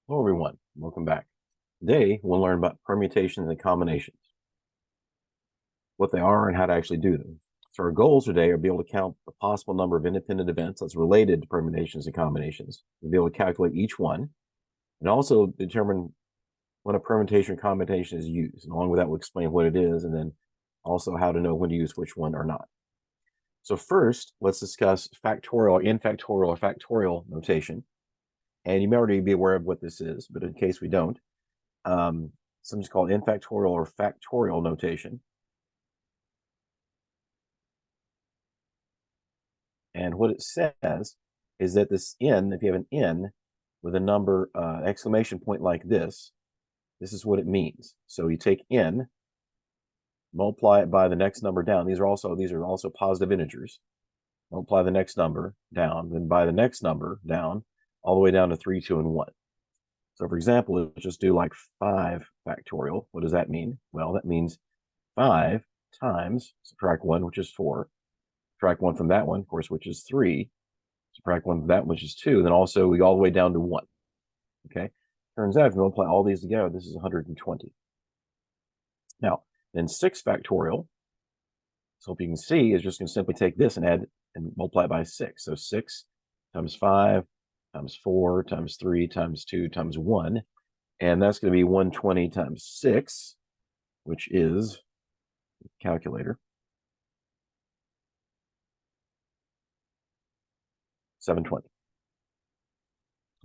Hello everyone, welcome back. Today we'll learn about permutations and combinations, what they are and how to actually do them. So our goals today are to be able to count the possible number of independent events that's related to permutations and combinations. We'll be able to calculate each one and also determine when a permutation or combination is used. And along with that, we'll explain what it is and then also how to know when to use which one or not. So first, let's discuss factorial, n factorial, or factorial notation. And you may already be aware of what this is, but in case we don't, something's called n factorial or factorial notation. And what it says is that this n, if you have an n with a number, exclamation point like this is what it means. So you take n, multiply it by the next number down. These are also positive integers. Multiply the next number down, then by the next number down, all the way down to 3, 2, and 1. So for example, let's just do like 5 factorial. What does that mean? Well, that means 5 times, subtract 1, which is 4. Subtract 1 from that one, of course, which is 3. Subtract 1 from that, which is 2. Then also we go all the way down to 1. Okay? Turns out if you multiply all these together, this is 120. Now, then 6 factorial, so if you can see, is just going to simply take this and add and multiply it by 6. So 6 times 5 times 4 times 3 times 2 times 1. And that's going to be 120 times 6, which is, calculator, 720.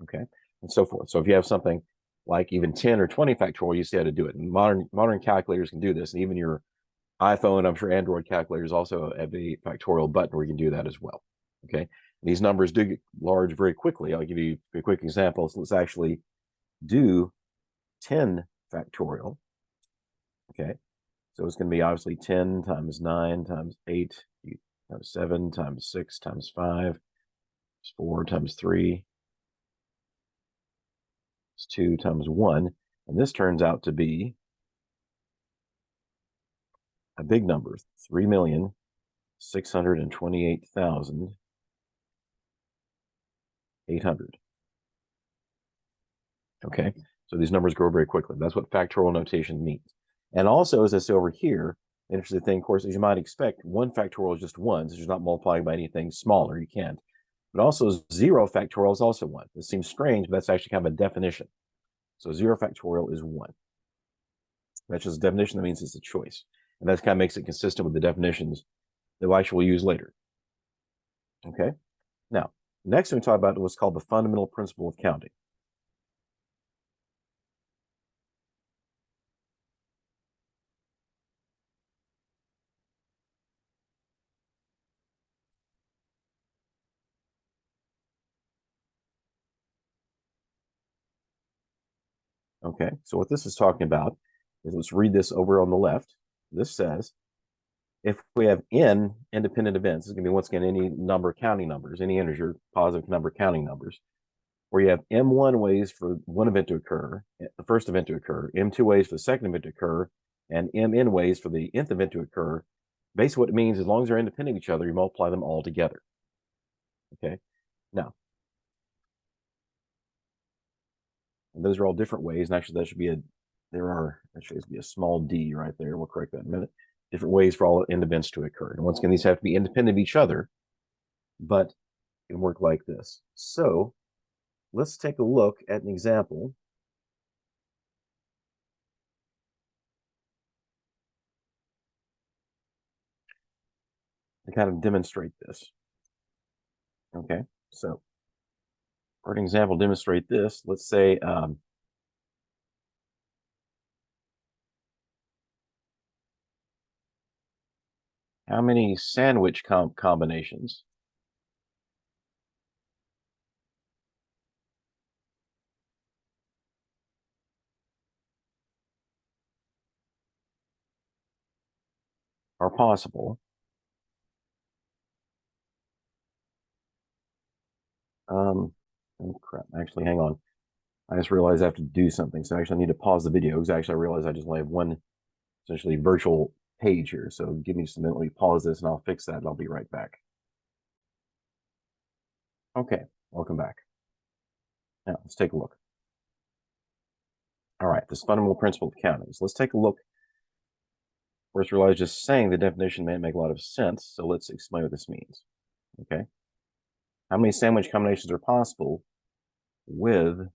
Okay, and so forth. So if you have something like even 10 or 20 factorial, you see how to do it. And modern calculators can do this, and even your iPhone, I'm sure Android calculators also have a factorial button where you can do that as well. Okay, and these numbers do get large very quickly. I'll give you a quick example. So let's actually do 10 factorial. Okay, so it's going to be obviously 10 times 9 times 8 times 7 times 6 times 5 times 4 times 3 is 2 times 1. And this turns out to be a big number, 3,628,800. Okay, so these numbers grow very quickly. That's what factorial notation means. And also, as I say over here, the interesting thing, of course, as you might expect, 1 factorial is just 1, so you're not multiplying by anything smaller. You can't. But also 0 factorial is also 1. This seems strange, but that's actually kind of a definition. So 0 factorial is 1. That's just a definition. That means it's a choice. And that kind of makes it consistent with the definitions that we'll actually use later. Okay? Now, next we talk about what's called the fundamental principle of counting. Okay, so what this is talking about is, let's read this over on the left. This says, if we have n independent events, it's going to be, once again, any number counting numbers, any integer, positive number counting numbers, where you have m1 ways for one event to occur, the first event to occur, m2 ways for the second event to occur, and mn ways for the nth event to occur. Basically, what it means, as long as they're independent of each other, you multiply them all together. Okay, now, and those are all different ways, and actually that should be that should be a small d right there. We'll correct that in a minute. Different ways for all end events to occur. And once again, these have to be independent of each other, but it can work like this. So let's take a look at an example. To kind of demonstrate this. Okay, so for an example, demonstrate this. Let's say how many sandwich combinations are possible? Oh crap, actually, hang on. I just realized I have to do something. So actually I need to pause the video, because actually I realized I just only have one essentially virtual page here. So give me just a minute, let me pause this and I'll fix that and I'll be right back. Okay, welcome back. Now let's take a look. All right, this fundamental principle of counting. So let's take a look. First, realize just saying the definition may make a lot of sense. So let's explain what this means. Okay. How many sandwich combinations are possible with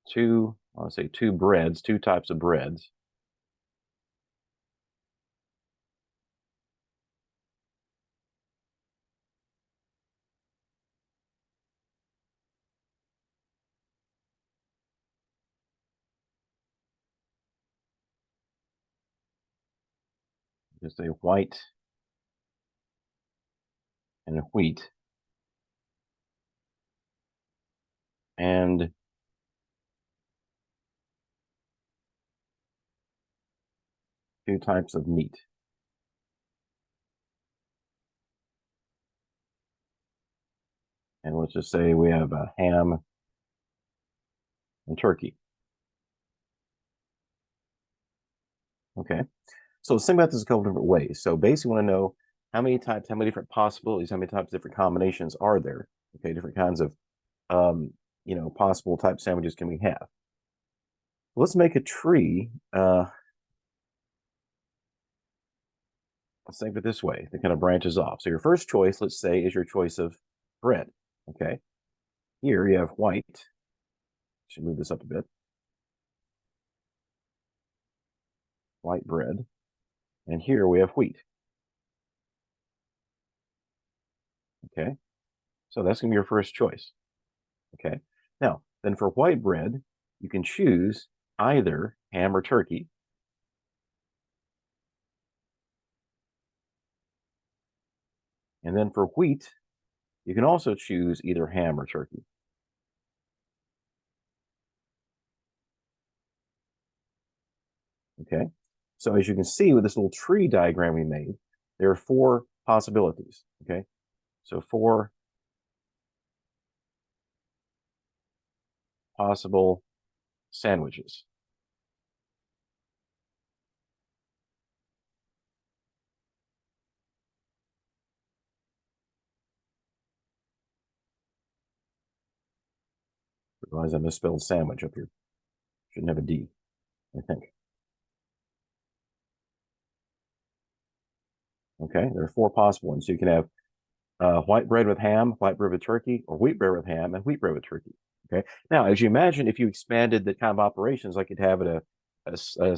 two breads, two types of breads, just a white and a wheat, and two types of meat. And let's just say we have a ham and turkey. Okay. So let's think about this a couple different ways. So basically, we want to know how many different possibilities, how many types of different combinations are there? Okay, different kinds of possible type sandwiches can we have? Let's make a tree. Let's think of it this way. That kind of branches off. So your first choice, let's say, is your choice of bread. Okay. Here you have white. Should move this up a bit. White bread. And here we have wheat. Okay. So that's going to be your first choice. Okay. Now, then for white bread, you can choose either ham or turkey. And then for wheat, you can also choose either ham or turkey. Okay. So as you can see with this little tree diagram we made, there are four possibilities. Okay. So four possible sandwiches. Realize I misspelled sandwich up here. Shouldn't have a D, I think. Okay, there are four possible ones. So you can have white bread with ham, white bread with turkey, or wheat bread with ham and wheat bread with turkey. Okay. Now, as you imagine, if you expanded the kind of operations like you'd have at a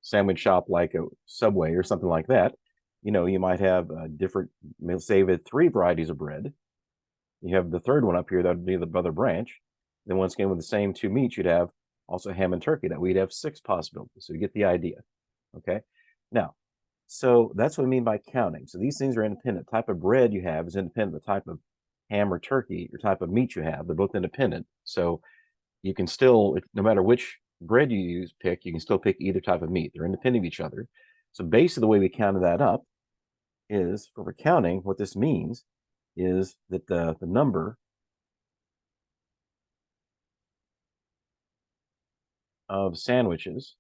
sandwich shop like a Subway or something like that, you might have different, say, with three varieties of bread. You have the third one up here, that would be the other branch. Then once again, with the same two meats, you'd have also ham and turkey. That we'd have six possibilities. So you get the idea. Okay. Now, so that's what I mean by counting. So these things are independent. The type of bread you have is independent of the type of ham or turkey or type of meat you have. They're both independent. So you can still, no matter which bread you pick, you can still pick either type of meat. They're independent of each other. So basically the way we counted that up is for counting, what this means is that the number of sandwiches,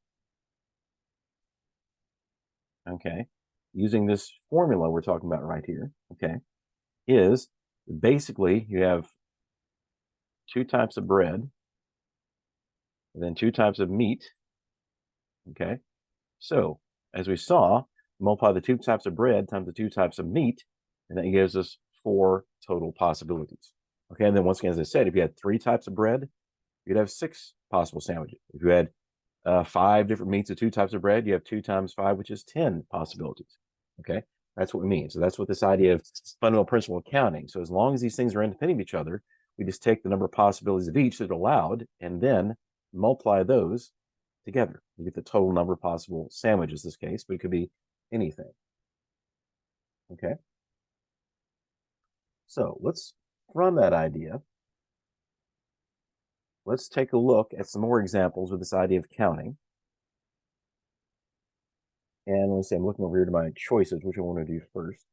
okay, using this formula we're talking about right here, okay, is basically you have two types of bread and then two types of meat, okay? So as we saw, multiply the two types of bread times the two types of meat, and that gives us four total possibilities. Okay, and then once again, as I said, if you had three types of bread, you'd have six possible sandwiches. If you had five different meats of two types of bread, you have 2 times 5, which is 10 possibilities. Okay, that's what we mean. So that's what this idea of fundamental principle of counting. So as long as these things are independent of each other, we just take the number of possibilities of each that are allowed and then multiply those together. You get the total number of possible sandwiches in this case, but it could be anything. Okay. So let's, from that idea, let's take a look at some more examples with this idea of counting. And let's see, I'm looking over here to my choices, which I want to do first.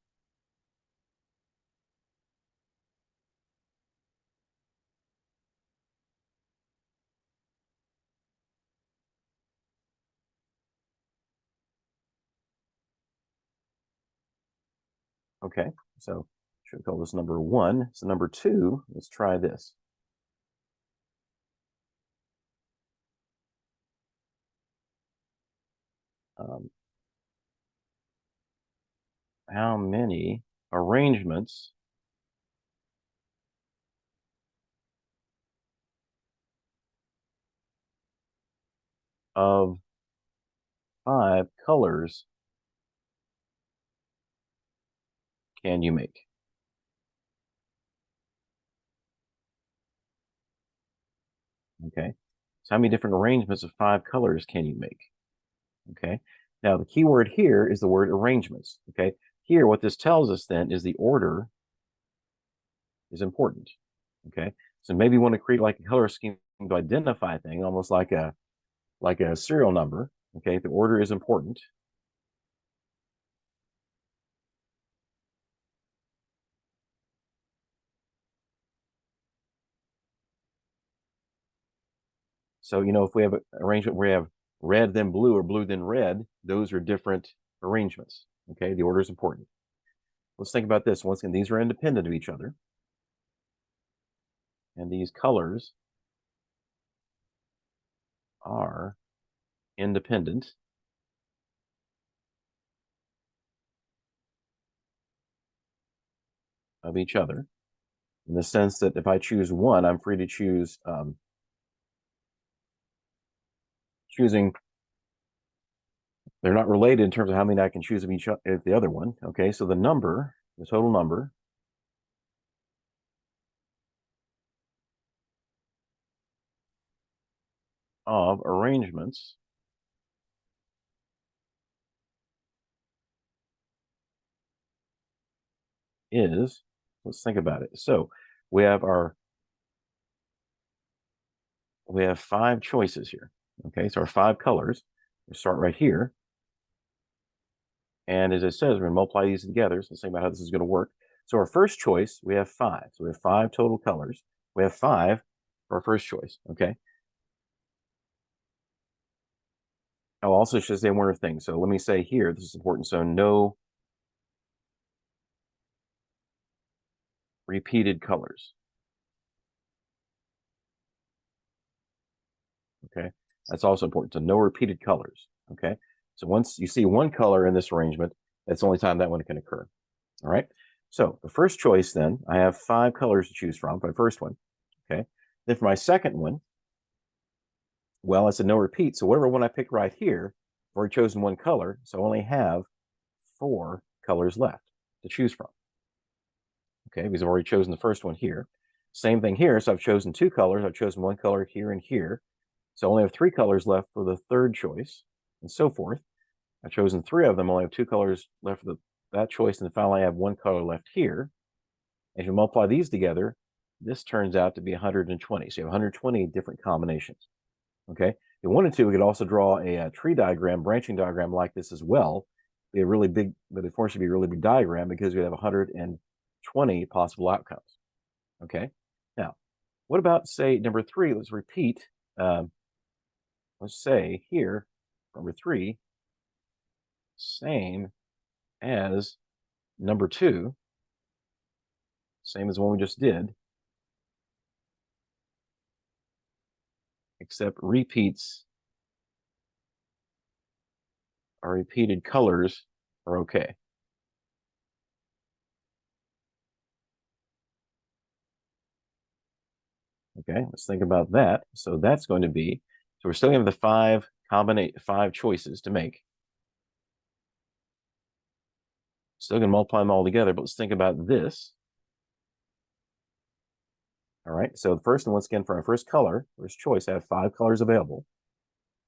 Okay, so Should we call this number 1? So number 2, let's try this. How many arrangements of 5 colors can you make? Okay. So how many different arrangements of 5 colors can you make? Okay. Now the key word here is the word arrangements. Okay. Here, what this tells us then is the order is important. Okay. So maybe you want to create like a color scheme to identify a thing, almost like a serial number. Okay. The order is important. So, if we have an arrangement where we have red then blue or blue then red, those are different arrangements. Okay, the order is important. Let's think about this. Once again, these are independent of each other. And these colors are independent of each other in the sense that if I choose one, I'm free to choose choosing. They're not related in terms of how many I can choose of each of the other one. Okay, so the total number of arrangements is, let's think about it. So we have 5 choices here. Okay, so our 5 colors. We start right here. And as it says, we're going to multiply these together. So let's think about how this is going to work. So our first choice, we have 5. So we have 5 total colors. We have 5 for our first choice. Okay. I also should say one other thing. So let me say here, this is important. So no repeated colors. Okay. That's also important. So no repeated colors. Okay. So once you see one color in this arrangement, that's the only time that one can occur. All right. So the first choice, then, I have 5 colors to choose from for my first one. Okay. Then for my second one, well, it's a no repeat. So whatever one I pick right here, I've already chosen one color. So I only have 4 colors left to choose from. Okay, because I've already chosen the first one here. Same thing here. So I've chosen 2 colors. I've chosen one color here and here. So I only have 3 colors left for the third choice, and so forth. I've chosen 3 of them. I only have 2 colors left for that choice, and then finally I have 1 color left here. If you multiply these together, this turns out to be 120. So you have 120 different combinations. Okay. If you wanted to, we could also draw a tree diagram, branching diagram like this as well. Be a really big, but unfortunately, be a really big diagram because we have 120 possible outcomes. Okay. Now, what about say number 3? Let's repeat. Let's say here, number 3, same as number 2, same as the one we just did, except repeats or repeated colors are okay. Okay, let's think about that. So that's going to be, so we're still going to have the 5 choices to make. Still going to multiply them all together, but let's think about this. All right, so the first one, once again, for our first choice, I have 5 colors available.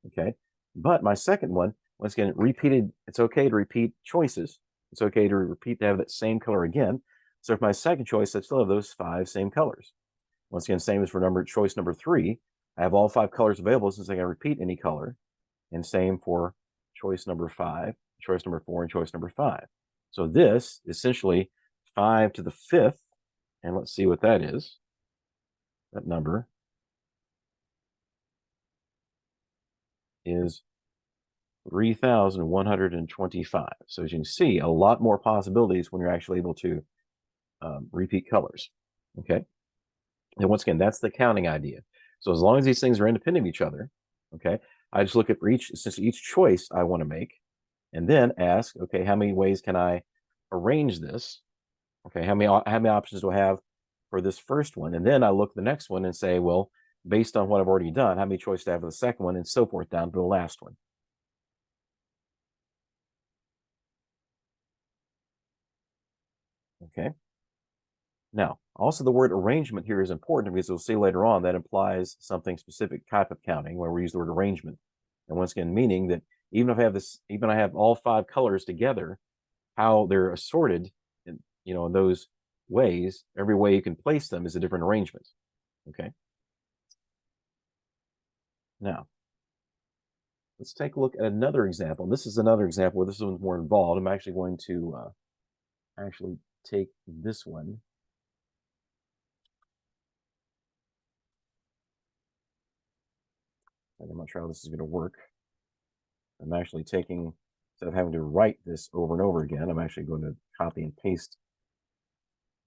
Okay, but my second one, once again, repeated, it's okay to repeat choices. It's okay to repeat to have that same color again. So for my second choice, I still have those 5 same colors. Once again, same as for choice number 3. I have all 5 colors available since I can repeat any color. And same for choice number 5, choice number 4, and choice number 5. So this essentially 5 to the 5th, and let's see what that is. That number is 3,125. So as you can see, a lot more possibilities when you're actually able to repeat colors. Okay. And once again, that's the counting idea. So as long as these things are independent of each other, okay, I just look at each choice I want to make, and then ask, okay, how many ways can I arrange this? Okay, how many options do I have for this first one? And then I look at the next one and say, well, based on what I've already done, how many choices do I have for the second one, and so forth down to the last one. Okay. Now, also the word arrangement here is important because we'll see later on that implies something specific type of counting where we use the word arrangement. And once again, meaning that even I have all 5 colors together, how they're assorted in those ways, every way you can place them is a different arrangement. Okay. Now, let's take a look at another example. This is another example where this one's more involved. I'm actually going to actually take this one. I'm not sure how this is going to work. I'm actually taking, instead of having to write this over and over again, I'm actually going to copy and paste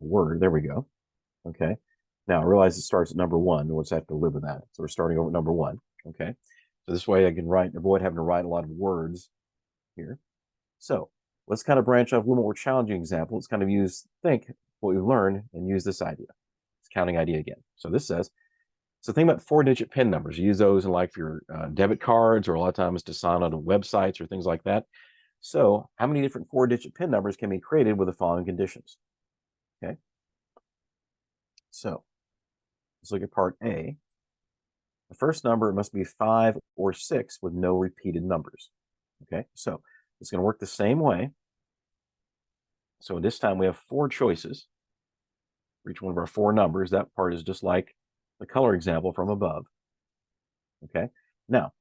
the word. There we go. Okay. Now I realize it starts at number 1. We'll just have to live with that. So we're starting over at number 1. Okay. So this way I can avoid having to write a lot of words here. So let's kind of branch off a little more challenging example. Let's kind of think what we learned and use this idea. It's counting idea again. So this says, so think about 4-digit PIN numbers. You use those in like your debit cards, or a lot of times to sign on to websites or things like that. So how many different 4-digit PIN numbers can be created with the following conditions? Okay. So let's look at part A. The first number must be 5 or 6 with no repeated numbers. Okay, so it's going to work the same way. So this time we have 4 choices for each one of our 4 numbers. That part is just like the color example from above. Okay, now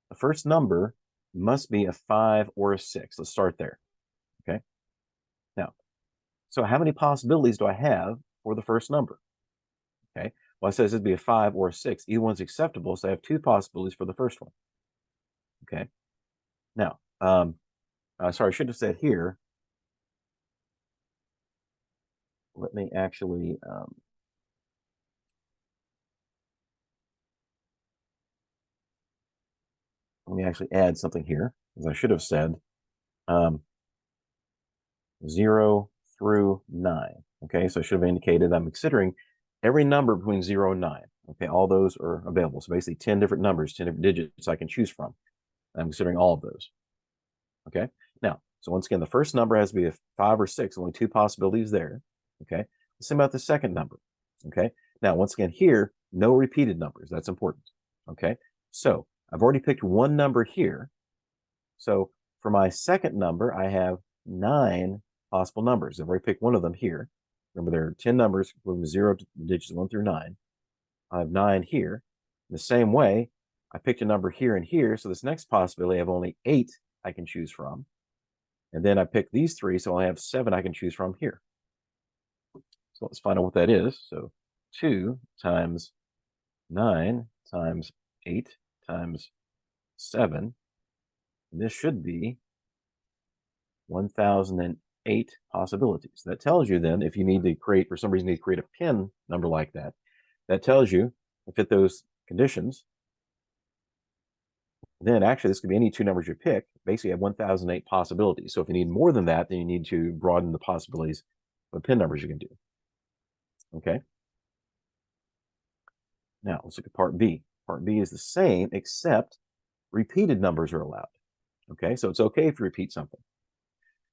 the first number must be a 5 or a 6. Let's start there. Okay, now, so how many possibilities do I have for the first number? Okay, well, it says it'd be a 5 or a 6. Either one's acceptable, so I have 2 possibilities for the first one. Okay, now, sorry, I should have said here. Let me actually add something here, as I should have said 0 through 9. Okay, so I should have indicated I'm considering every number between 0 and 9. Okay, all those are available. So basically 10 different numbers, 10 different digits I can choose from. I'm considering all of those. Okay, now, so once again, the first number has to be a 5 or 6, only 2 possibilities there. Okay, let's think about the second number. Okay, now, once again, here, no repeated numbers. That's important. Okay, so I've already picked one number here. So for my second number, I have 9 possible numbers. I've already picked one of them here. Remember, there are 10 numbers from 0 to digits 1 through 9. I have 9 here. In the same way, I picked a number here and here. So this next possibility, I have only 8 I can choose from. And then I picked these 3, so I have 7 I can choose from here. So let's find out what that is. So 2 times 9 times 8 times 7. And this should be 1008 possibilities. That tells you then, if you need to create, for some reason, need to create a PIN number like that, that tells you to fit those conditions. Then actually, this could be any 2 numbers you pick. Basically, you have 1008 possibilities. So if you need more than that, then you need to broaden the possibilities of PIN numbers you can do. Okay. Now let's look at part B. Part B is the same, except repeated numbers are allowed. Okay, so it's okay if you repeat something.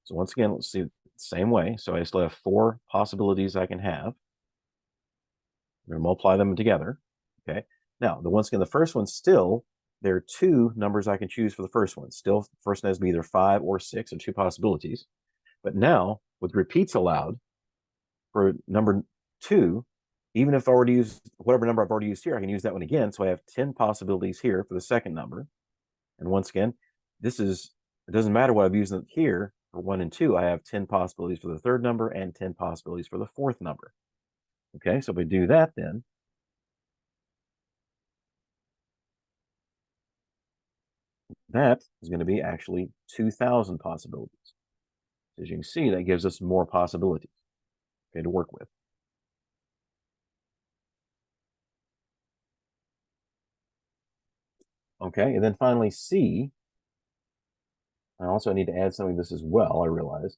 So once again, let's see the same way. So I still have 4 possibilities I can have. I'm going to multiply them together. Okay. Now, once again, the first one still, there are 2 numbers I can choose for the first one. Still, the first one has to be either 5 or 6, or 2 possibilities. But now, with repeats allowed, for number 2, even if I already used whatever number I've already used here, I can use that one again. So I have 10 possibilities here for the second number. And once again, it doesn't matter what I've used here for 1 and 2. I have 10 possibilities for the third number and 10 possibilities for the fourth number. Okay, so if we do that, then that is going to be actually 2,000 possibilities. As you can see, that gives us more possibilities. okay, to work with. Okay, and then finally C, I also need to add something to this as well, I realize.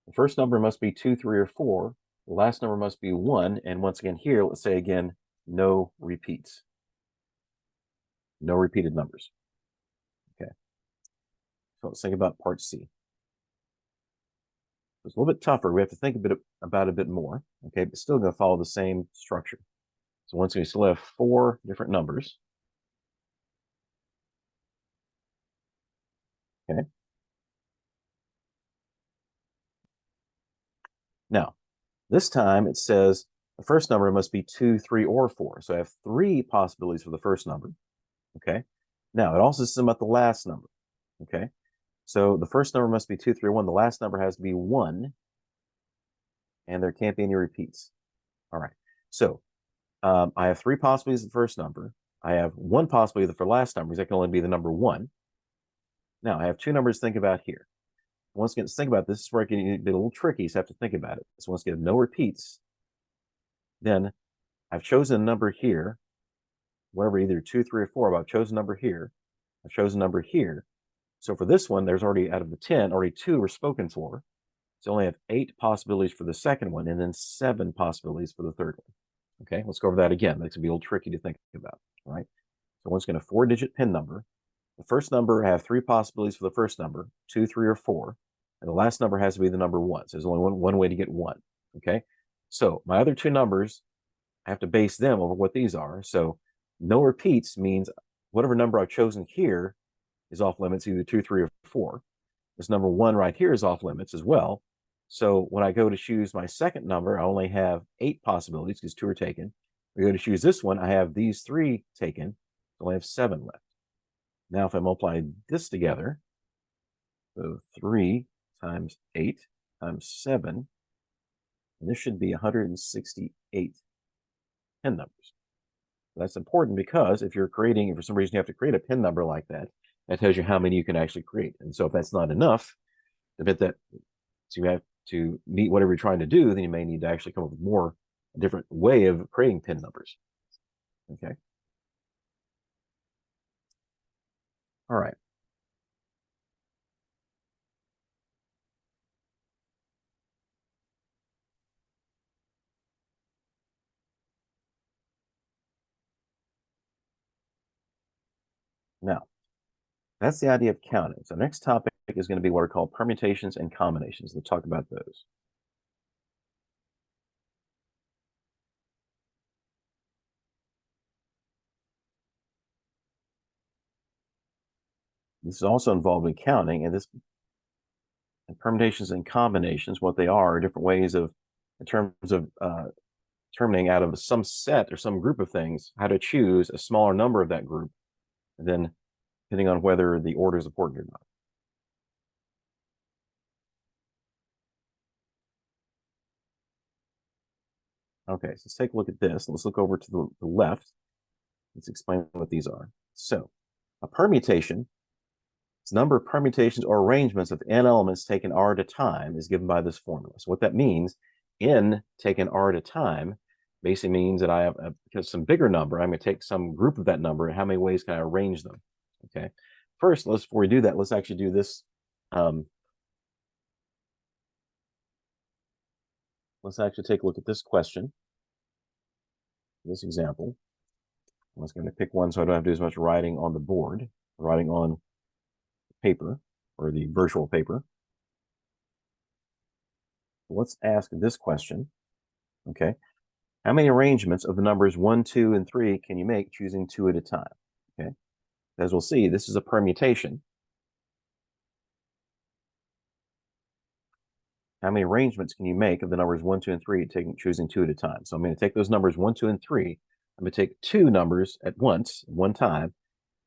The first number must be 2, 3, or 4. The last number must be 1. And once again here, let's say again, no repeats. No repeated numbers. Okay. So let's think about part C. It's a little bit tougher. We have to think about it a bit more. Okay, but still going to follow the same structure. So once again, we still have 4 different numbers. Okay. Now, this time it says the first number must be 2, 3, or 4. So I have 3 possibilities for the first number. Okay. Now it also says about the last number. Okay. So the first number must be 2, 3, or 1. The last number has to be 1, and there can't be any repeats. All right. So I have 3 possibilities of the first number. I have 1 possibility for the last number, because that can only be the number 1. Now I have 2 numbers to think about here. Once again, think about this. This is where it can get a little tricky, so I have to think about it. So once again, no repeats. Then I've chosen a number here, whatever, either 2, 3, or 4, but I've chosen a number here. I've chosen a number here. So for this one, there's already, out of the 10, already 2 were spoken for. So I only have 8 possibilities for the second one, and then 7 possibilities for the third one. Okay, let's go over that again. That's going to be a little tricky to think about, right? So once again, a 4-digit PIN number. The first number, I have 3 possibilities for the first number, 2, 3, or 4. And the last number has to be the number 1. So there's only one way to get 1. Okay, so my other 2 numbers, I have to base them over what these are. So no repeats means whatever number I've chosen here is off limits, either 2, 3, or 4. This number 1 right here is off limits as well. So when I go to choose my second number, I only have 8 possibilities because 2 are taken. When I go to choose this one, I have these 3 taken. So I only have 7 left. Now, if I multiply this together, so 3 times 8 times 7, and this should be 168 PIN numbers. That's important because if you're creating, if for some reason you have to create a PIN number like that, that tells you how many you can actually create. And so if that's not enough, to bet that so you have to meet whatever you're trying to do, then you may need to actually come up with a different way of creating PIN numbers. Okay. All right. Now, that's the idea of counting. So next topic is going to be what are called permutations and combinations. We'll talk about those. This is also involved in counting, and permutations and combinations, what they are different ways of, in terms of determining out of some set or some group of things, how to choose a smaller number of that group, and then depending on whether the order is important or not. Okay, so let's take a look at this. Let's look over to the left. Let's explain what these are. So a permutation is the number of permutations or arrangements of n elements taken r at a time is given by this formula. So what that means, n taken r at a time, basically means that I have because some bigger number, I'm going to take some group of that number, and how many ways can I arrange them? Okay. First, before we do that, let's actually do this. Let's actually take a look at this question, this example. I'm just going to pick one so I don't have to do as much writing on the board, writing on paper or the virtual paper. Let's ask this question. Okay. How many arrangements of the numbers 1, 2, and 3 can you make choosing 2 at a time? Okay. As we'll see, this is a permutation. How many arrangements can you make of the numbers 1, 2, and 3 choosing 2 at a time? So I'm going to take those numbers 1, 2, and 3. I'm going to take 2 numbers at once, one time.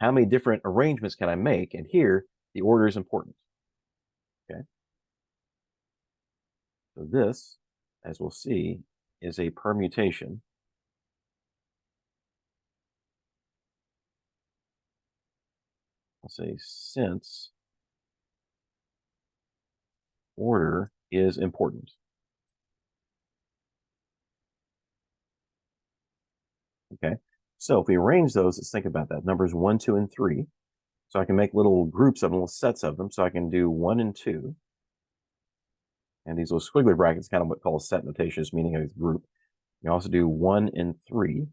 How many different arrangements can I make? And here, the order is important. Okay. So this, as we'll see, is a permutation. I'll say since order is important. Okay, so if we arrange those, let's think about that. Numbers 1, 2, and 3. So I can make little groups of them, little sets of them. So I can do 1 and 2. And these little squiggly brackets, kind of what called set notation, is meaning a group. You also do 1 and 3.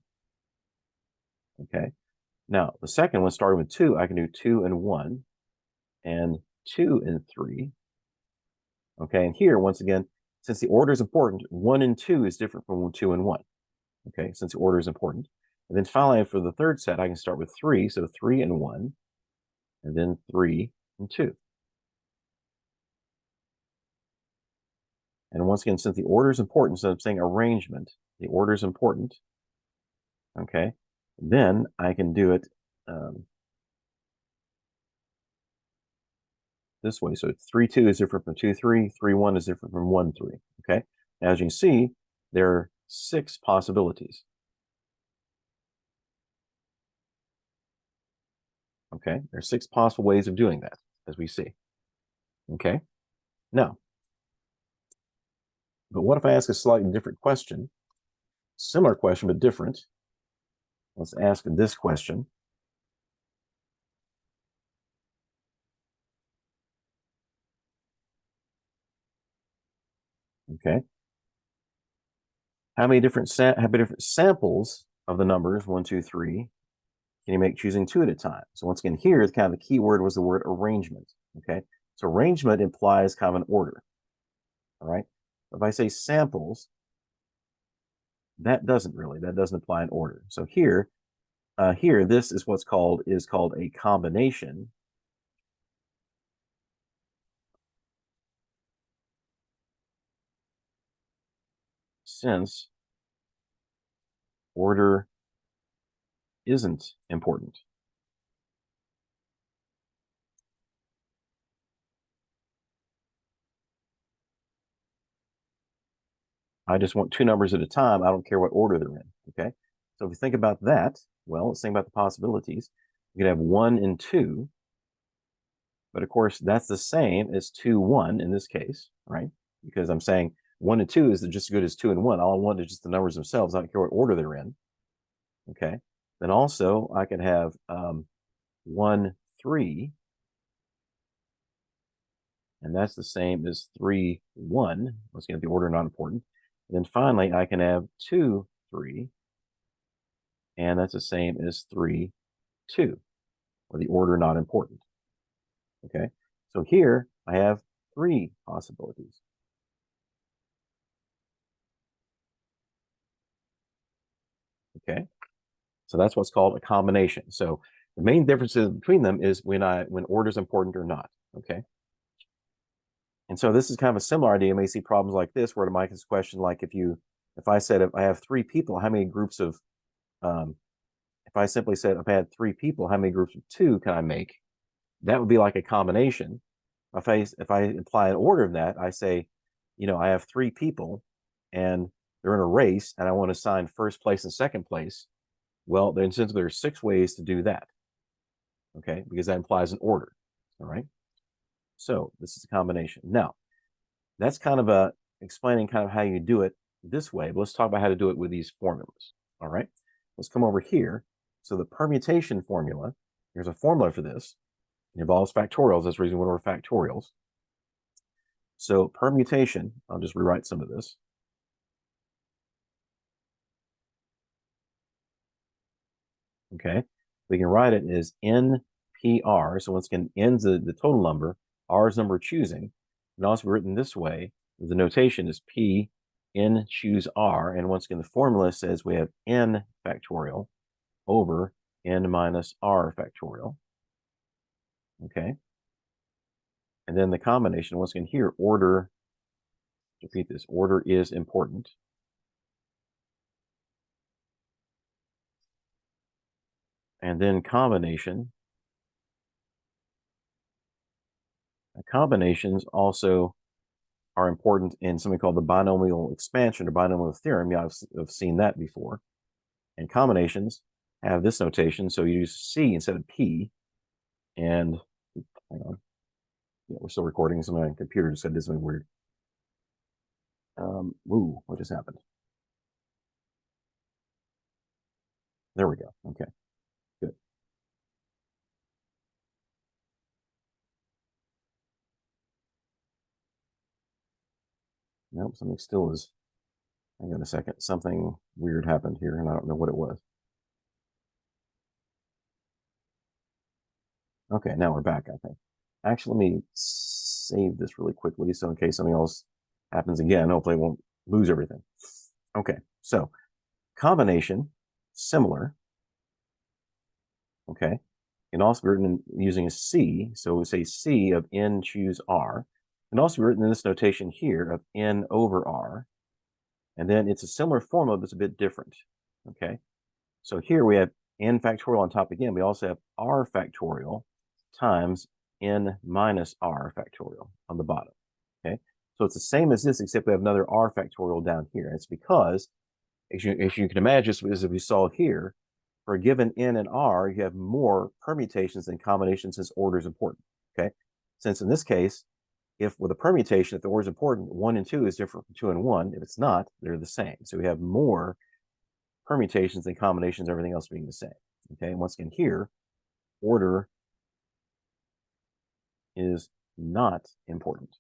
Okay. Now, the second one, starting with 2, I can do 2 and 1 and 2 and 3. Okay, and here, once again, since the order is important, 1 and 2 is different from 2 and 1. Okay, since the order is important. And then finally, for the third set, I can start with 3. So 3 and 1, and then 3 and 2. And once again, since the order is important, so I'm saying arrangement, the order is important. Okay, then I can do it this way. So 3, 2 is different from 2, 3. 3, 1 is different from 1, 3. Okay, now, as you can see, there are 6 possibilities. Okay, there are 6 possible ways of doing that, as we see. Okay, now, but what if I ask a slightly different question? Similar question, but different. Let's ask this question. Okay, how many different samples of the numbers 1, 2, 3 can you make choosing 2 at a time? So once again, here, kind of the key word was the word arrangement. Okay, so arrangement implies kind of an order. All right, if I say samples, that doesn't imply an order. So here, this is what's called a combination. Since order isn't important. I just want 2 numbers at a time. I don't care what order they're in. Okay. So if you think about that, well, let's think about the possibilities. You could have 1 and 2, but of course, that's the same as 2, 1 in this case, right? Because I'm saying 1 and 2 is just as good as 2 and 1. All I want is just the numbers themselves. I don't care what order they're in. Okay. Then also, I could have 1, 3, and that's the same as 3, 1. Once again, the order not important. And then finally, I can have 2, 3, and that's the same as 3, 2, or the order not important. Okay, so here I have 3 possibilities. Okay, so that's what's called a combination. So the main differences between them is when order is important or not. Okay, and so this is kind of a similar idea. You may see problems like this where to make this question, like if I said if I have 3 people, how many groups of if I simply said if I had 3 people, how many groups of 2 can I make? That would be like a combination. If I imply an order of that, I say, I have 3 people and they're in a race and I want to assign first place and second place. Well, then since there are 6 ways to do that, okay, because that implies an order. All right. So this is a combination. Now, that's kind of explaining kind of how you do it this way. But let's talk about how to do it with these formulas. All right. Let's come over here. So the permutation formula, there's a formula for this. It involves factorials. That's the reason we went over factorials. So permutation, I'll just rewrite some of this. Okay, we can write it as NPR. So once again, N's the total number, R is number of choosing. And also written this way, the notation is P, N choose R. And once again, the formula says we have N factorial over N minus R factorial. Okay. And then the combination, once again, here, order, repeat this, order is important. And then combination. Combinations also are important in something called the binomial expansion or binomial theorem. You have seen that before. And combinations have this notation. So you use C instead of P. And hang on. Yeah, we're still recording. So my computer just said something weird. What just happened? There we go. Okay, good. Nope, something still is. Hang on a second. Something weird happened here, and I don't know what it was. Okay, now we're back, I think. Actually, let me save this really quickly so in case something else happens again, hopefully I won't lose everything. Okay, so combination, similar, okay, can also be written using a C. So we say C of N choose R. Can also be written in this notation here of N over R. And then it's a similar formula, but it's a bit different, okay? So here we have N factorial on top again. We also have R factorial times N minus R factorial on the bottom, okay? So it's the same as this, except we have another R factorial down here. It's because, as you can imagine, as we saw here, for a given N and R, you have more permutations than combinations since order is important, okay? Since in this case, if with a permutation, if the order is important, 1 and 2 is different from 2 and 1. If it's not, they're the same. So we have more permutations than combinations, everything else being the same, okay? And once again here, order is not important.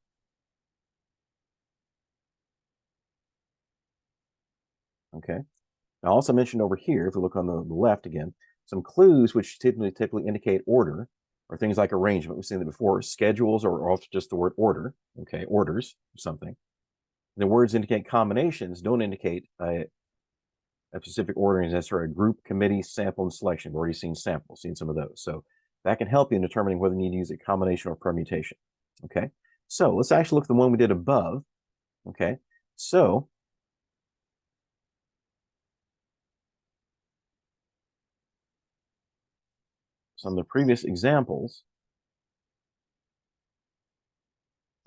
Okay. I also mentioned over here, if we look on the left again, some clues which typically indicate order are things like arrangement. We've seen that before. Schedules are often just the word order. Okay, orders something. And the words indicate combinations don't indicate a specific ordering as for a group, committee, sample, and selection. We've already seen samples, seen some of those. So that can help you in determining whether you need to use a combination or permutation. Okay, so let's actually look at the one we did above. Okay, so some of the previous examples.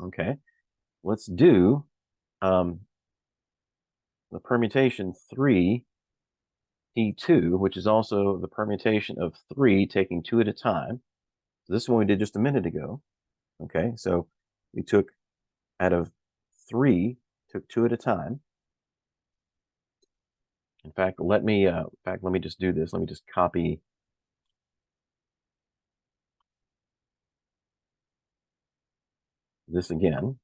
Okay, let's do the permutation 3T2, which is also the permutation of 3 taking 2 at a time. So this one we did just a minute ago. Okay, so we took out of 3, took 2 at a time. In fact, let me just do this. Let me just copy this again.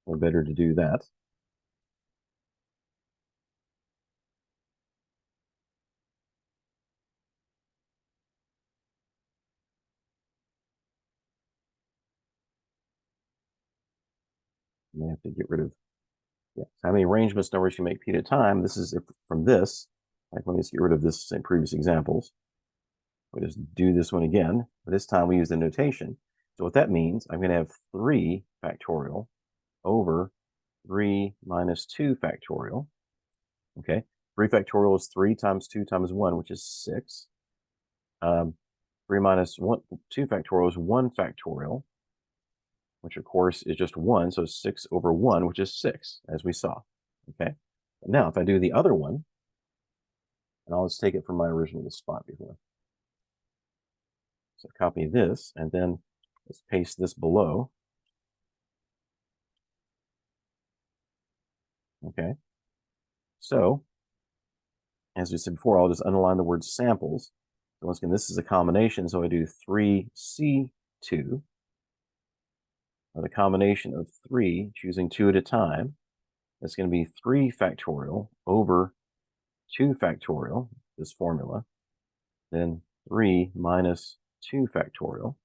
Or better to do that. I may have to get rid of, yeah. How many arrangements numbers you make p at a time? This is from this. Like, let me just get rid of this in previous examples. We just do this one again. But this time we use the notation. So what that means, I'm going to have 3 factorial over 3 minus 2 factorial. Okay, 3 factorial is 3 times 2 times 1, which is 6. 3 minus 2 factorial is 1 factorial, which of course is just 1. So 6 over 1, which is 6, as we saw. Okay, now if I do the other one, and I'll just take it from my original spot before. So copy this, and then let's paste this below. Okay. So, as we said before, I'll just underline the word samples. So once again, this is a combination, so I do 3C2, or the combination of 3, choosing 2 at a time. That's going to be 3 factorial over 2 factorial, this formula. Then 3 minus 2 factorial.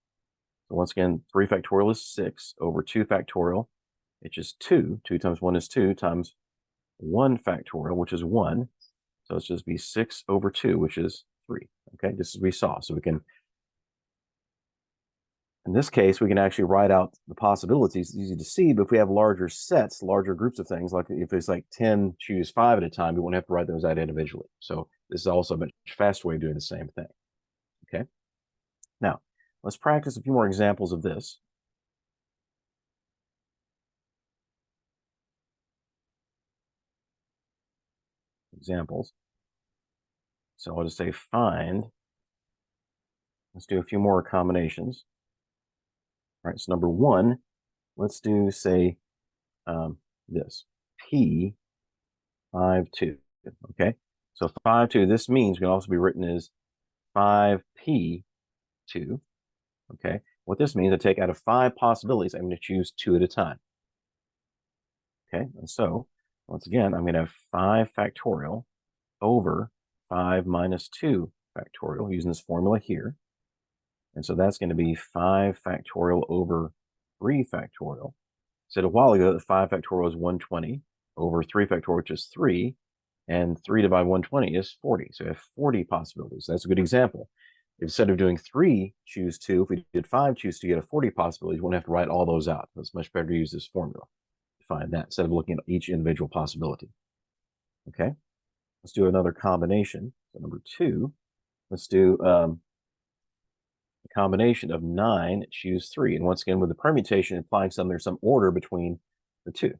So once again, 3 factorial is 6 over 2 factorial. It's just 2. 2 times 1 is 2 times 1 factorial, which is 1. So it's just be 6 over 2, which is 3. Okay, just as we saw. So we can, in this case, we can actually write out the possibilities. It's easy to see, but if we have larger sets, larger groups of things, like if it's like 10 choose 5 at a time, we won't have to write those out individually. So this is also a much faster way of doing the same thing. Okay, now let's practice a few more examples of this. Examples. So I'll just say find. Let's do a few more combinations. All right, so number 1, let's do, say, this. P 5, 2. Okay, so 5, 2, this means can also be written as 5p2. Okay, what this means, I take out of 5 possibilities, I'm going to choose 2 at a time. Okay, and so once again, I'm going to have 5 factorial over 5 minus 2 factorial using this formula here. And so that's going to be 5 factorial over 3 factorial. Said a while ago that 5 factorial is 120 over 3 factorial, which is 3, and 3 divided by 120 is 40. So we have 40 possibilities. That's a good example. Instead of doing 3, choose 2, if we did 5, choose 2, you get a 40 possibilities. You won't have to write all those out. It's much better to use this formula to find that instead of looking at each individual possibility. Okay, let's do another combination. So number 2, let's do a combination of 9, choose 3. And once again, with the permutation implying there's some order between the two.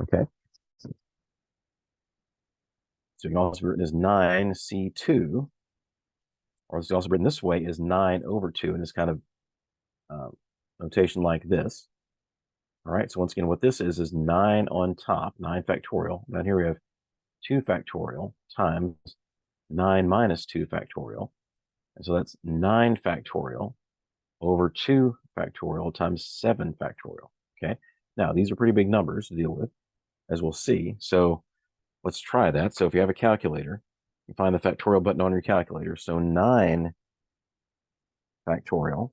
Okay. So you can also be written as 9C2, or it's also written this way as 9 over 2 in this kind of notation like this. All right, so once again, what this is 9 on top, 9 factorial. Down here we have 2 factorial times 9 minus 2 factorial. And so that's 9 factorial over 2 factorial times 7 factorial. Okay, now these are pretty big numbers to deal with, as we'll see. So let's try that. So if you have a calculator, you find the factorial button on your calculator. So 9 factorial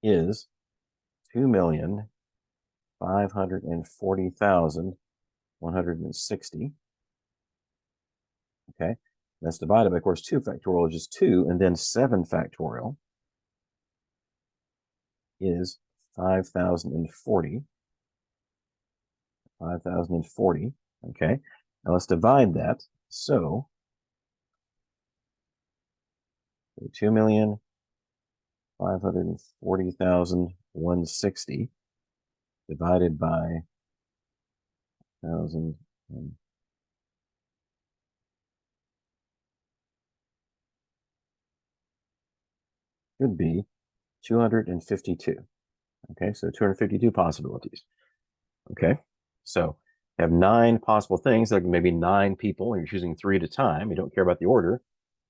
is 2,540,160. Okay, that's divided by, of course, 2 factorial is just 2, and then 7 factorial is 5,040. 5,040. Okay, now let's divide that. So 2,540,160 divided by 1,000 should be 252. Okay, so 252 possibilities. Okay, so you have 9 possible things, like maybe 9 people, and you're choosing 3 at a time. You don't care about the order.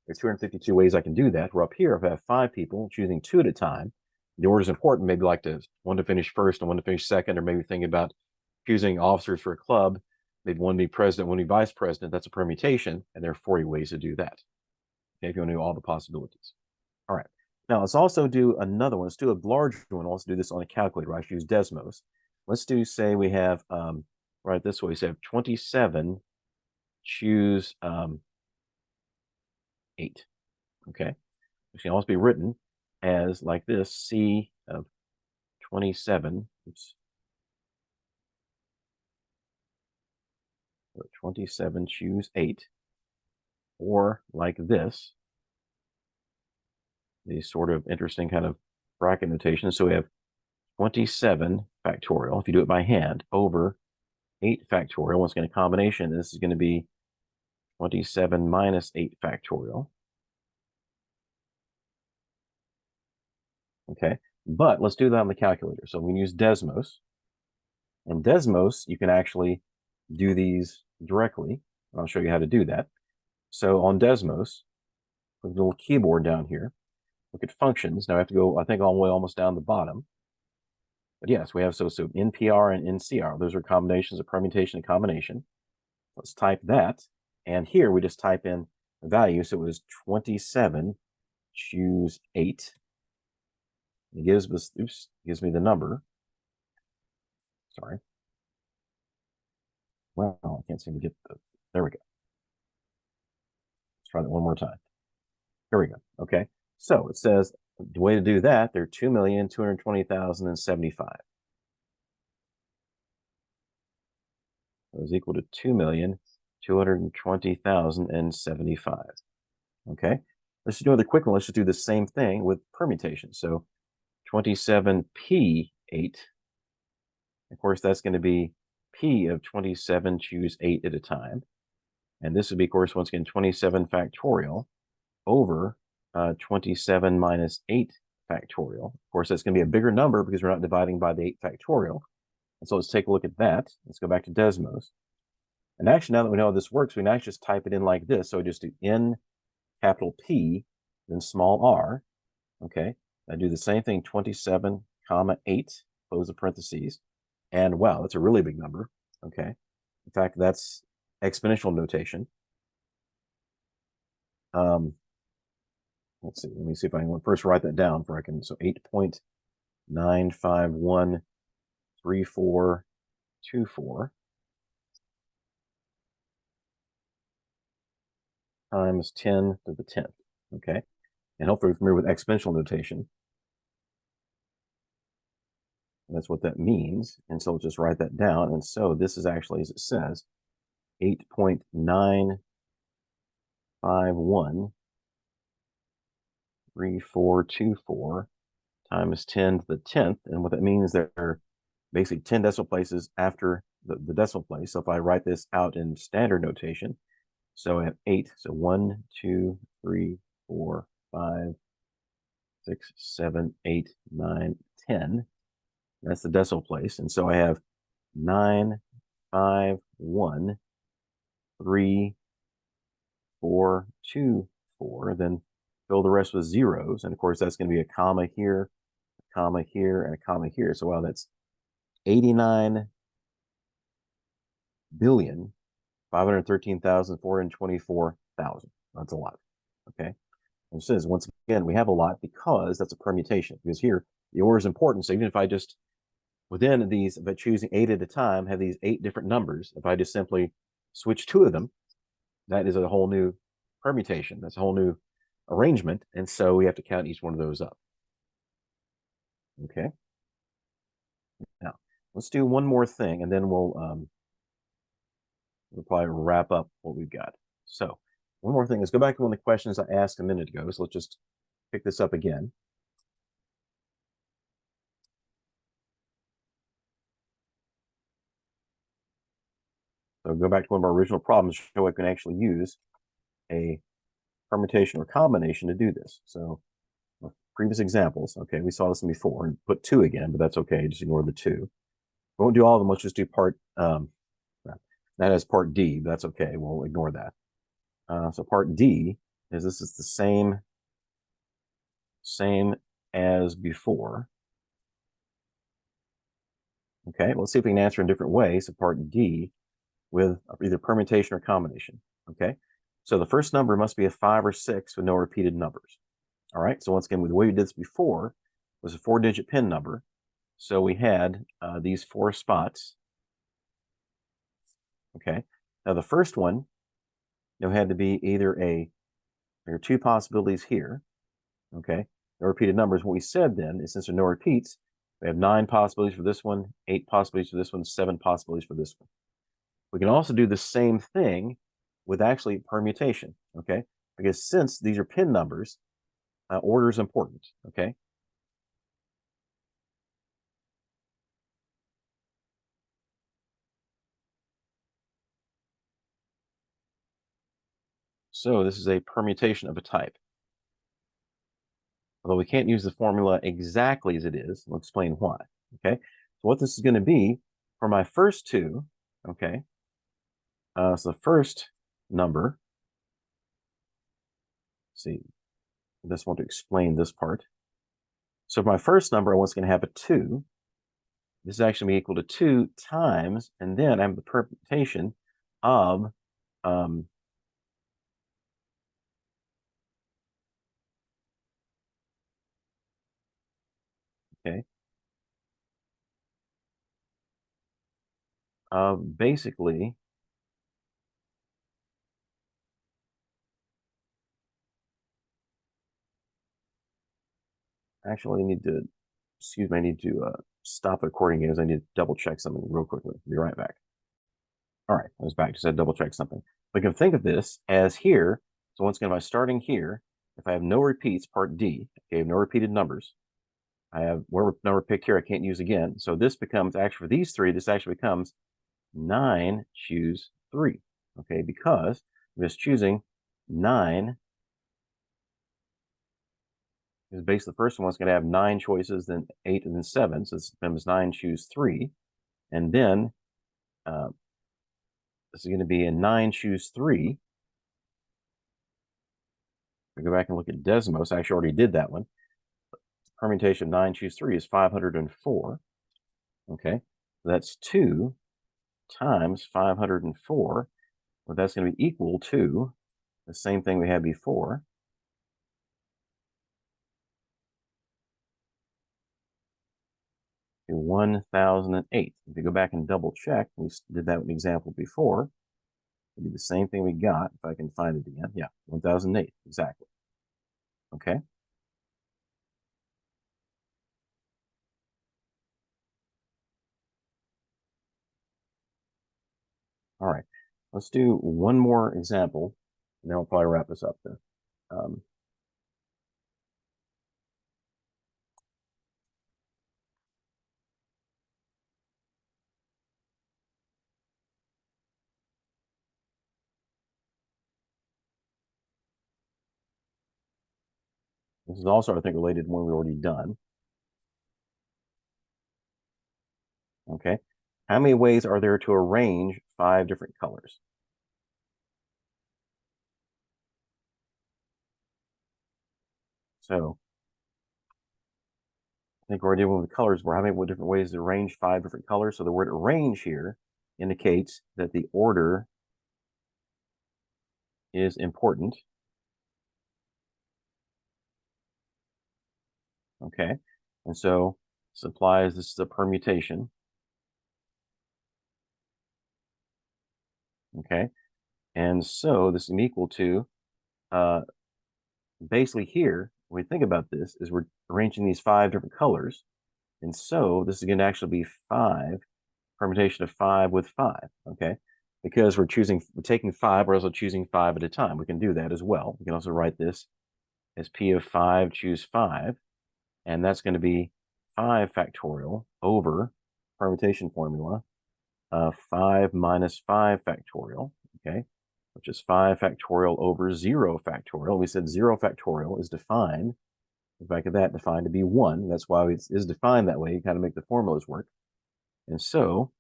There's 252 ways I can do that. We're up here, if I have 5 people, choosing 2 at a time. The order is important. Maybe like one to finish first and one to finish second, or maybe thinking about choosing officers for a club. Maybe one to be president, one to be vice president. That's a permutation, and there are 40 ways to do that. Okay, if you want to know all the possibilities. All right. Now let's also do another one. Let's do a larger one. Let's do this on a calculator. I should use Desmos. Let's do, say we have, right this way, so we have 27, choose 8. Okay. Which can also be written as like this, C of 27. Oops. So 27, choose 8. Or like this, these sort of interesting kind of bracket notation. So we have 27 factorial, if you do it by hand, over 8 factorial. Once again, a combination, this is going to be 27 minus 8 factorial. Okay, but let's do that on the calculator. So we use Desmos. And Desmos, you can actually do these directly. I'll show you how to do that. So on Desmos, with a little keyboard down here, look at functions. Now I have to go, I think, all the way almost down the bottom. But yes, we have so NPR and NCR. Those are combinations of permutation and combination. Let's type that. And here we just type in the value. So it was 27, choose 8. It gives us, oops, gives me the number. Sorry. Well, I can't seem to get there we go. Let's try that one more time. Here we go. Okay. So it says the way to do that, there are 2,220,075. That is equal to 2,220,075. Okay. Let's do another quick one. Let's just do the same thing with permutation. So 27p8. Of course, that's going to be p of 27, choose 8 at a time. And this would be, of course, once again, 27 factorial over 27 minus 8 factorial. Of course, that's going to be a bigger number because we're not dividing by the 8 factorial. And so let's take a look at that. Let's go back to Desmos. And actually, now that we know how this works, we can actually just type it in like this. So we just do n capital P, then small r. Okay. I do the same thing, 27, comma 8, close the parentheses. And wow, that's a really big number. Okay. In fact, that's exponential notation. Let's see. Let me see if I can first write that down for I can. So 8.9513424 times 10 to the 10th. Okay. And hopefully you're familiar with exponential notation. And that's what that means. And so we'll just write that down. And so this is actually, as it says, 8.9513424 times 10 to the 10th. And what that means, there are basically 10 decimal places after the decimal place. So if I write this out in standard notation, so I have 8. So 1, 2, 3, 4, 5, 6, 7, 8, 9, 10. That's the decimal place. And so I have 9, 5, 1, 3, 4, 2, 4. Then fill the rest with zeros. And of course, that's going to be a comma here, a comma here, and a comma here. So wow, that's 89,513,424,000. That's a lot. Okay. And it says, once again, we have a lot because that's a permutation. Because here, the order is important. So even if I just, within these, but choosing 8 at a time, have these 8 different numbers, if I just simply switch 2 of them, that is a whole new permutation. That's a whole new arrangement. And so we have to count each one of those up. Okay. Now, let's do one more thing, and then we'll probably wrap up what we've got. So one more thing. Let's go back to one of the questions I asked a minute ago. So let's just pick this up again. So go back to one of our original problems to show I can actually use a permutation or combination to do this. So previous examples, okay, we saw this one before and put 2 again, but that's okay. Just ignore the 2. We won't do all of them. Let's just do part, that is part D. But that's okay. We'll ignore that. So part D is this is the same as before. Okay, let's see if we can answer in different ways. So part D with either permutation or combination. Okay, so the first number must be a 5 or 6 with no repeated numbers. All right, so once again, the way we did this before was a 4-digit PIN number. So we had these 4 spots. Okay, now the first one, had to be either there are 2 possibilities here. Okay, no repeated numbers. What we said then is since there are no repeats, we have 9 possibilities for this one, 8 possibilities for this one, 7 possibilities for this one. We can also do the same thing with actually permutation, okay? Because since these are PIN numbers, order is important, okay? So this is a permutation of a type. Although we can't use the formula exactly as it is, I'll explain why, okay? So what this is going to be for my first 2, okay? So the first number, see, I just want to explain this part. So for my first number, I was going to have a 2. This is actually going to be equal to 2 times, and then I have the permutation of okay, basically actually I need to, excuse me, I need to stop the recording as I need to double check something real quickly. Be right back. All right, I was back. Just had to double check something. We can think of this as here. So once again, by starting here, if I have no repeats, part D, okay, have no repeated numbers, I have whatever number picked here I can't use again. So this becomes, actually for these 3, this actually becomes 9, choose 3, okay, because I'm just choosing 9, Because basically the first one's going to have 9 choices, then 8, and then 7. So this becomes 9, choose 3. And then this is going to be a 9, choose 3. We go back and look at Desmos. I actually already did that one. Permutation of 9, choose 3 is 504. Okay, so that's 2 times 504. Well, that's going to be equal to the same thing we had before. To 1008. If you go back and double check, we did that with an example before. It'd be the same thing we got if I can find it again. Yeah, 1008, exactly. Okay. All right. Let's do one more example, and then we'll probably wrap this up then. This is also, I think, related to one we've already done. Okay. How many ways are there to arrange 5 different colors? So I think we're dealing with the colors. We're having different ways to arrange 5 different colors. So the word arrange here indicates that the order is important. Okay. And so this implies this is a permutation. Okay. And so this is equal to basically here, when we think about this, is we're arranging these 5 different colors. And so this is going to actually be 5, permutation of 5 with 5. Okay. Because we're taking 5, we're also choosing 5 at a time. We can do that as well. We can also write this as P of 5, choose 5. And that's going to be 5 factorial over permutation formula, 5 minus 5 factorial, okay, which is 5 factorial over 0 factorial. We said 0 factorial is defined, the back of that defined to be 1. That's why it is defined that way. You kind of make the formulas work. And so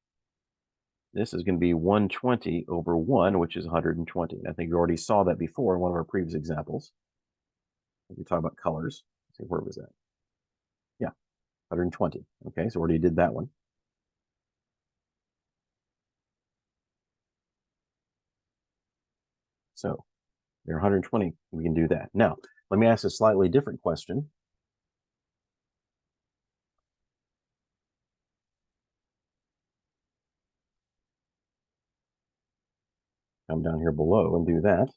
this is going to be 120 over 1, which is 120. I think you already saw that before in one of our previous examples. We talk about colors. Let's see, where was that? Yeah, 120. Okay, so already did that one. So they're 120. We can do that. Now, let me ask a slightly different question. Come down here below and do that.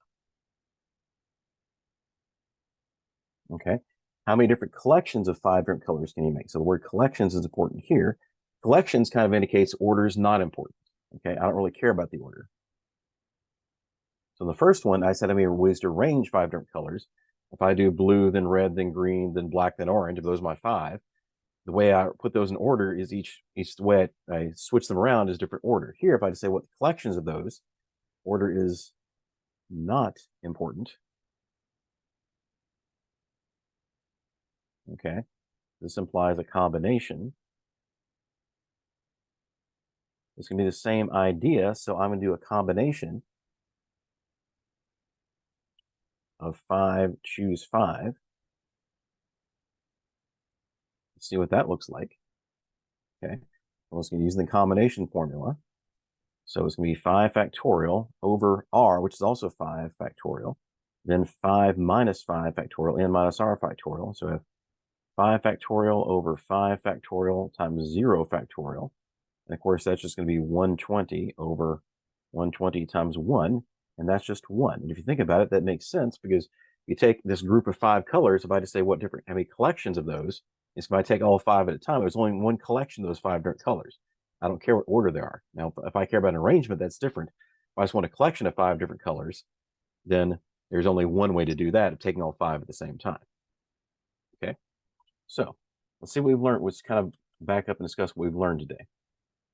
Okay. How many different collections of 5 different colors can you make? So the word collections is important here. Collections kind of indicates order is not important. Okay. I don't really care about the order. So the first one, I said, I mean, ways to arrange 5 different colors. If I do blue, then red, then green, then black, then orange, if those are my 5, the way I put those in order is each way I switch them around is different order. Here, if I just say what the collections of those, order is not important. Okay. This implies a combination. It's going to be the same idea. So I'm going to do a combination of 5, choose 5. Let's see what that looks like. Okay. Well, it's going to use the combination formula. So it's going to be 5 factorial over r, which is also 5 factorial. Then 5 minus 5 factorial, n minus r factorial. So I have 5 factorial over 5 factorial times 0 factorial. And of course, that's just going to be 120 over 120 times 1. And that's just 1. And if you think about it, that makes sense because you take this group of 5 colors. If I just say how many collections of those, if I take all 5 at a time, there's only one collection of those 5 different colors. I don't care what order they are. Now, if I care about an arrangement, that's different. If I just want a collection of 5 different colors, then there's only one way to do that, of taking all 5 at the same time. Okay, so let's see what we've learned. Let's kind of back up and discuss what we've learned today.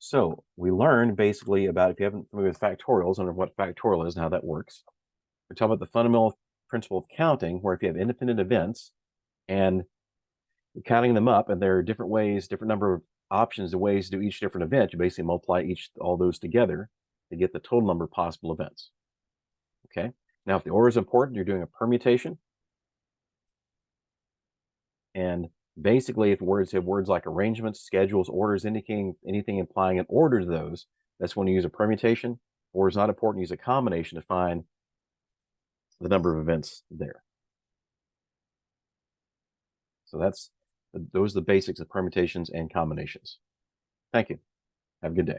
So we learned basically about, if you haven't familiar with factorials, and what factorial is and how that works. We're talking about the fundamental principle of counting, where if you have independent events, And counting them up, and there are different ways, different number of options, the ways to do each different event. You basically multiply all those together to get the total number of possible events. Okay. Now, if the order is important, you're doing a permutation. And basically, if words have words like arrangements, schedules, orders, indicating anything implying an order to those, that's when you use a permutation. Or is not important, use a combination to find the number of events there. So those are the basics of permutations and combinations. Thank you. Have a good day.